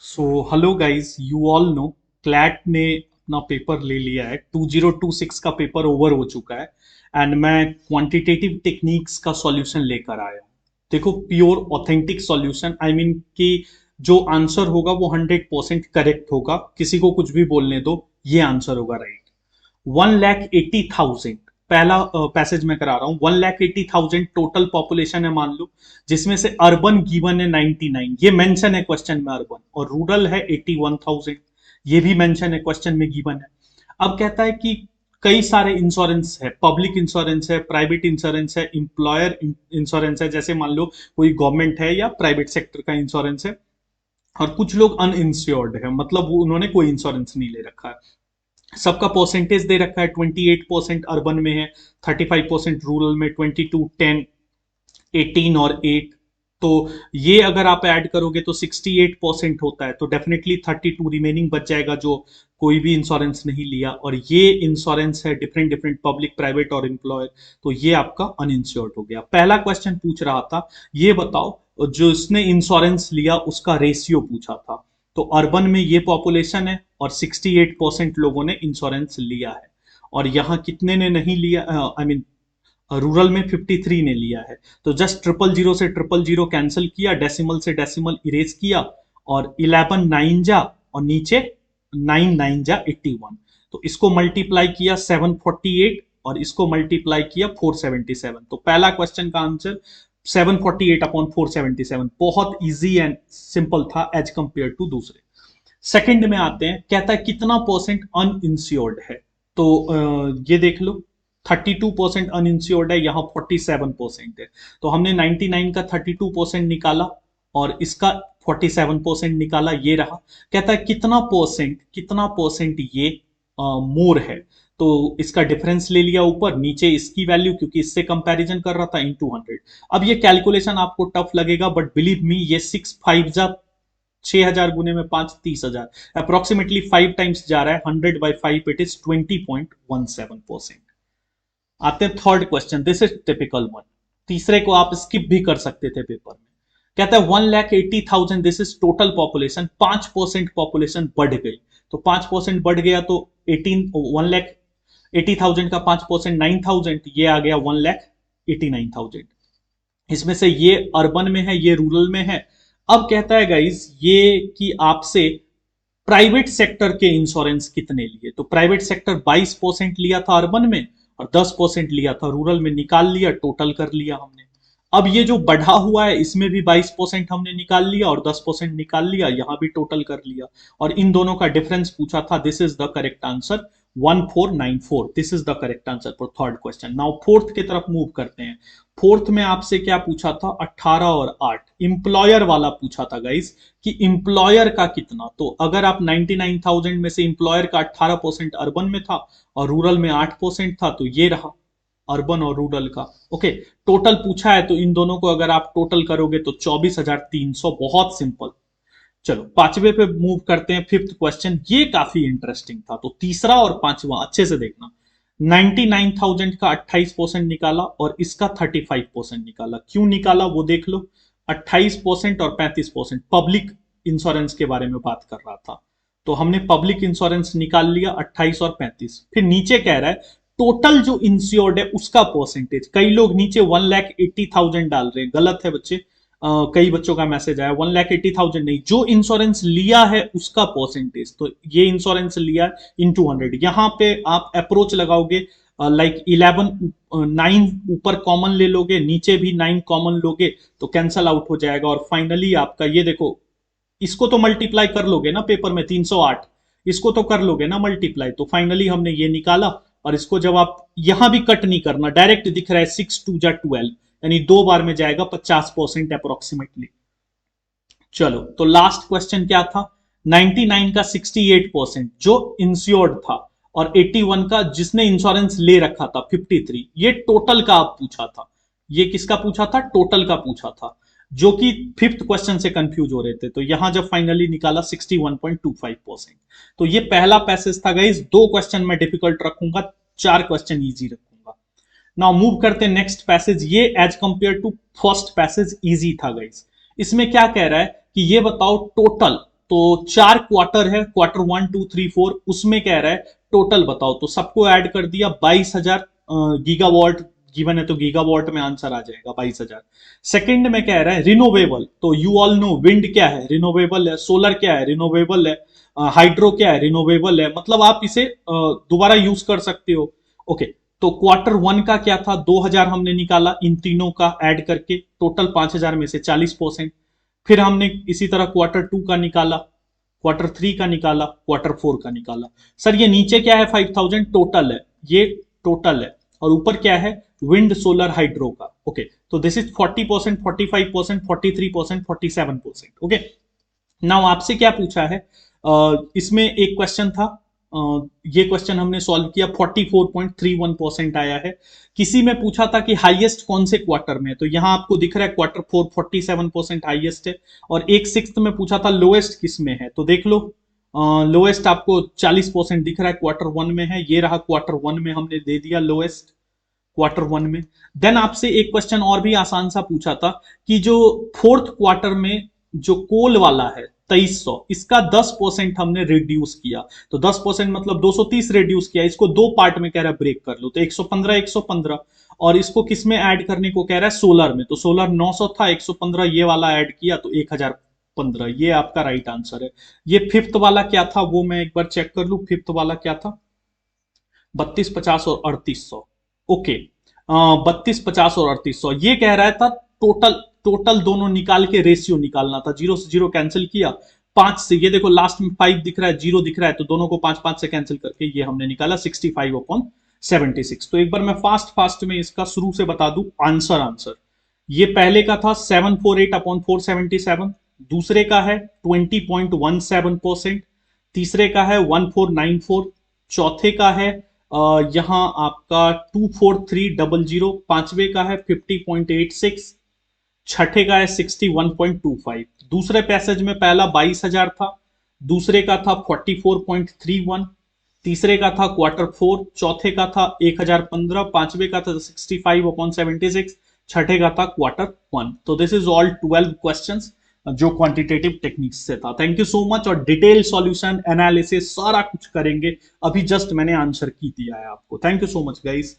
So hello guys, you all know CLAT ने अपना paper ले लिया है। 2026 का पेपर ओवर हो चुका है एंड मैं क्वांटिटेटिव टेक्निक्स का सॉल्यूशन लेकर आया हूँ। देखो, pure authentic solution, I mean कि जो आंसर होगा वो 100% करेक्ट होगा। किसी को कुछ भी बोलने दो, ये आंसर होगा राइट। 1,80,000 पहला पैसेज में करा रहा हूं। 1,80,000 टोटल पॉपुलेशन है मान लो, जिसमें से अर्बन गिवन है 99, ये मेंशन है क्वेश्चन में अर्बन, और रूरल है 81,000, ये भी मेंशन है क्वेश्चन में गिवन है। अब कहता है कि कई सारे इंश्योरेंस है, पब्लिक इंश्योरेंस है, प्राइवेट इंश्योरेंस है, इंप्लॉयर इंश्योरेंस है, जैसे मान लो कोई गवर्नमेंट है या प्राइवेट सेक्टर का इंश्योरेंस है, और कुछ लोग अनइंश्योर्ड है, मतलब उन्होंने कोई इंश्योरेंस नहीं ले रखा है। सबका परसेंटेज दे रखा है, 28% अर्बन में है, 35% रूरल में, 22, 10, 18 और 8। तो ये अगर आप ऐड करोगे तो 68% होता है, तो डेफिनेटली 32 रिमेनिंग बच जाएगा जो कोई भी इंश्योरेंस नहीं लिया। और ये इंश्योरेंस है डिफरेंट डिफरेंट, पब्लिक, प्राइवेट और एम्प्लॉयर, तो ये आपका अनइंश्योर्ड हो गया। पहला क्वेश्चन पूछ रहा था, ये बताओ जो इसने इंश्योरेंस लिया उसका रेशियो पूछा था। तो अर्बन में ये पॉपुलेशन है और 68% लोगों ने इंश्योरेंस लिया है, और यहाँ कितने ने नहीं लिया, आई मीन रूरल में 53 ने लिया है। तो जस्ट 000 से 000 कैंसिल किया, डेसिमल से डेसिमल इरेज किया, और 11 9 जा, और नीचे 9 9 जा 81। तो इसको मल्टीप्लाई किया 748, और इसको मल्टीप्लाई किया 477। तो पहला क्वेश्चन का आंसर 748 अपॉन 477, बहुत इजी एंड सिंपल था एज कंपेयर टू दूसरे। सेकंड में आते हैं, कहता है कितना परसेंट अनइंश्योर्ड है। तो ये देख लो, 32% अनइंश्योर्ड है, यहाँ 47% है। तो हमने 99 का 32% निकाला और इसका 47% निकाला, ये रहा। कहता है कितना परसेंट ये मोर है। तो इसका डिफरेंस ले लिया ऊपर, नीचे इसकी वैल्यू, क्योंकि इससे कंपैरिजन कर रहा था, इनटू 100। अब ये कैलकुलेशन आपको टफ लगेगा, बट बिलीव मी, ये 6 5 जा 6,000 गुने में 5 30,000, अप्रोक्सीमेटली 5 टाइम्स जा रहा है। 100/5 इट इज 20.17%। आते हैं third question, this is typical one. तीसरे को आप स्किप भी कर सकते थे पेपर में। कहता है 1,80,000, this is total population, 5% population बढ़ गई। तो 5% बढ़ गया तो 1,80,000 का 5% 9,000, ये आ गया 1,89,000। इसमें से ये अर्बन में है, ये रूरल में है। अब कहता है गाइस ये कि आपसे प्राइवेट सेक्टर के इंश्योरेंस कितने लिए। तो प्राइवेट सेक्टर 22% लिया था अर्बन में, और 10% लिया था रूरल में। निकाल लिया, टोटल कर लिया हमने। अब ये जो बढ़ा हुआ है इसमें भी 22% हमने निकाल लिया और 10% निकाल लिया, यहां भी टोटल कर लिया, और इन दोनों का डिफरेंस पूछा था। This is the correct answer, 1494। This is the correct answer for third question. Now fourth की तरफ मूव करते हैं। फोर्थ में आपसे क्या पूछा था, 18 और 8, इंप्लॉयर वाला पूछा था गाइस, कि इंप्लॉयर का कितना। तो अगर आप 99,000 में से इंप्लॉयर का 18% अर्बन में था और रूरल में 8% था, तो ये रहा अर्बन और रूरल का। ओके, टोटल पूछा है, तो इन दोनों को अगर आप टोटल करोगे तो 24,300, बहुत सिंपल। चलो पांचवे पे मूव करते हैं, फिफ्थ क्वेश्चन। ये काफी इंटरेस्टिंग था, तो तीसरा और पांचवा अच्छे से देखना। 99,000 का 28% निकाला और इसका 35% निकाला। क्यों निकाला वो देख लो। 28% और 35%, पब्लिक इंश्योरेंस के बारे में बात कर रहा था, तो हमने पब्लिक इंश्योरेंस निकाल लिया 28 और 35। फिर नीचे कह रहा है टोटल जो इंश्योर्ड है उसका परसेंटेज। कई लोग नीचे 1,80,000 डाल रहे हैं, गलत है बच्चे। कई बच्चों का मैसेज आया 1,80,000 नहीं, जो इंश्योरेंस लिया है उसका परसेंटेज। तो ये इंश्योरेंस लिया इंटू 100, यहां पे आप अप्रोच लगाओगे लाइक 11 9 ऊपर कॉमन ले लोगे, नीचे भी 9 कॉमन लोगे, तो कैंसल आउट हो जाएगा। और फाइनली आपका ये देखो, इसको तो मल्टीप्लाई कर लोगे ना पेपर में, 308, इसको तो कर लोगे ना मल्टीप्लाई। तो फाइनली हमने ये निकाला, और इसको जब आप यहां भी कट नहीं करना, डायरेक्ट दिख रहा है 6 2 जा 12, यानी दो बार में जाएगा 50% अप्रोक्सीमेटली। चलो, तो लास्ट क्वेश्चन क्या था। 99 का 68% जो इंश्योर्ड था, और 81 का जिसने इंश्योरेंस ले रखा था 53, ये टोटल का आप पूछा था। ये किसका पूछा था, टोटल का पूछा था, जो कि फिफ्थ क्वेश्चन से कंफ्यूज हो रहे थे। तो यहां जब फाइनली निकाला 61.25%। तो ये पहला पैसेज था गाइस। दो क्वेश्चन मैं डिफिकल्ट रखूंगा, 4 क्वेश्चन इजी रखूंगा। नाउ मूव करते हैं नेक्स्ट पैसेज। ये as compare to first passage easy था गाइस। इसमें क्या कह रहा है कि ये बताओ टोटल तो 4 क्वार्टर है, क्वार्टर 1 2 3 4, उसमें कह रहा है टोटल बताओ, तो सबको ऐड कर दिया 22,000 गीगावाट गिवन है, तो गीगावाट में आंसर आ जाएगा 22,000। सेकंड में कह रहा है रिनोवेबल, तो यू ऑल नो विंड क्या है, रिनोवेबल है, सोलर क्या है, रिनोवेबल है, हाइड्रो क्या है, रिनोवेबल है, मतलब आप इसे दोबारा यूज कर सकते हो। ओके, तो क्वार्टर 1 का क्या था, 2,000 हमने निकाला इन तीनों का ऐड करके, टोटल 5,000 में से 40%। फिर हमने इसी तरह क्वार्टर 2 का निकाला, क्वार्टर 3 का निकाला, क्वार्टर 4 का निकाला। सर ये नीचे क्या है, 5,000 टोटल है, ये टोटल है, और ऊपर क्या है, विंड सोलर हाइड्रो का। ओके, तो दिस इज 40%, 45%, 43%, 47%। ओके, नाउ आपसे क्या पूछा है, इसमें एक क्वेश्चन था, ये क्वेश्चन हमने सॉल्व किया, 44.31% आया है। किसी में पूछा था कि हाईएस्ट कौन से क्वार्टर में, तो यहां आपको दिख रहा है क्वार्टर 4 47% हाईएस्ट है, और एक सिक्स्थ में पूछा था लोएस्ट किस में है, तो देख लो लोएस्ट आपको 40% दिख रहा है, क्वार्टर 1 में है, ये रहा क्वार्टर 1 में हमने दे दिया लोएस्ट, क्वार्टर 1 में। देन आपसे एक क्वेश्चन और भी आसान सा पूछा था कि जो फोर्थ क्वार्टर में जो कोल वाला है 2300, इसका 10% हमने रिड्यूस किया, तो 10% मतलब 230 रिड्यूस किया, इसको दो पार्ट में कह रहा है ब्रेक कर लो, तो 115 115, और इसको किस में ऐड करने को कह रहा है, सोलर में, तो सोलर 900 था, 115 ये वाला ऐड किया तो 1015, ये आपका राइट आंसर है। ये फिफ्थ वाला क्या था वो मैं एक बार चेक कर लू, फिफ्थ वाला क्या था, 32 50 और 3800। ओके, 32 50 और 3800, ये कह रहा था टोटल, टोटल दोनों निकाल के रेशियो निकालना था, जीरो से जीरो कैंसिल किया, 5 से, ये देखो लास्ट में 5 दिख रहा है, जीरो दिख रहा है, तो दोनों को 5 5 से कैंसिल करके ये हमने निकाला 65/76। तो एक बार मैं फास्ट फास्ट में इसका शुरू से बता दूं आंसर, ये पहले का था 748/477, दूसरे का है 20.17%, तीसरे का है 1494, चौथे का है यहां आपका 24300, पांचवे का है 50.86, छठे का है 61.25। दूसरे पैसेज में पहला 22,000 था, दूसरे का था 44.31, तीसरे का था क्वार्टर 4, चौथे का था 1,015, पांचवे का था 65/76, छठे का था क्वार्टर 1। तो दिस इज ऑल 12 क्वेश्चंस जो क्वांटिटेटिव टेक्निक्स से था। थैंक यू सो मच, और डिटेल सॉल्यूशन एनालिसिस सारा कुछ करेंगे, अभी जस्ट मैंने आंसर की दिया है आपको। Thank you so much guys.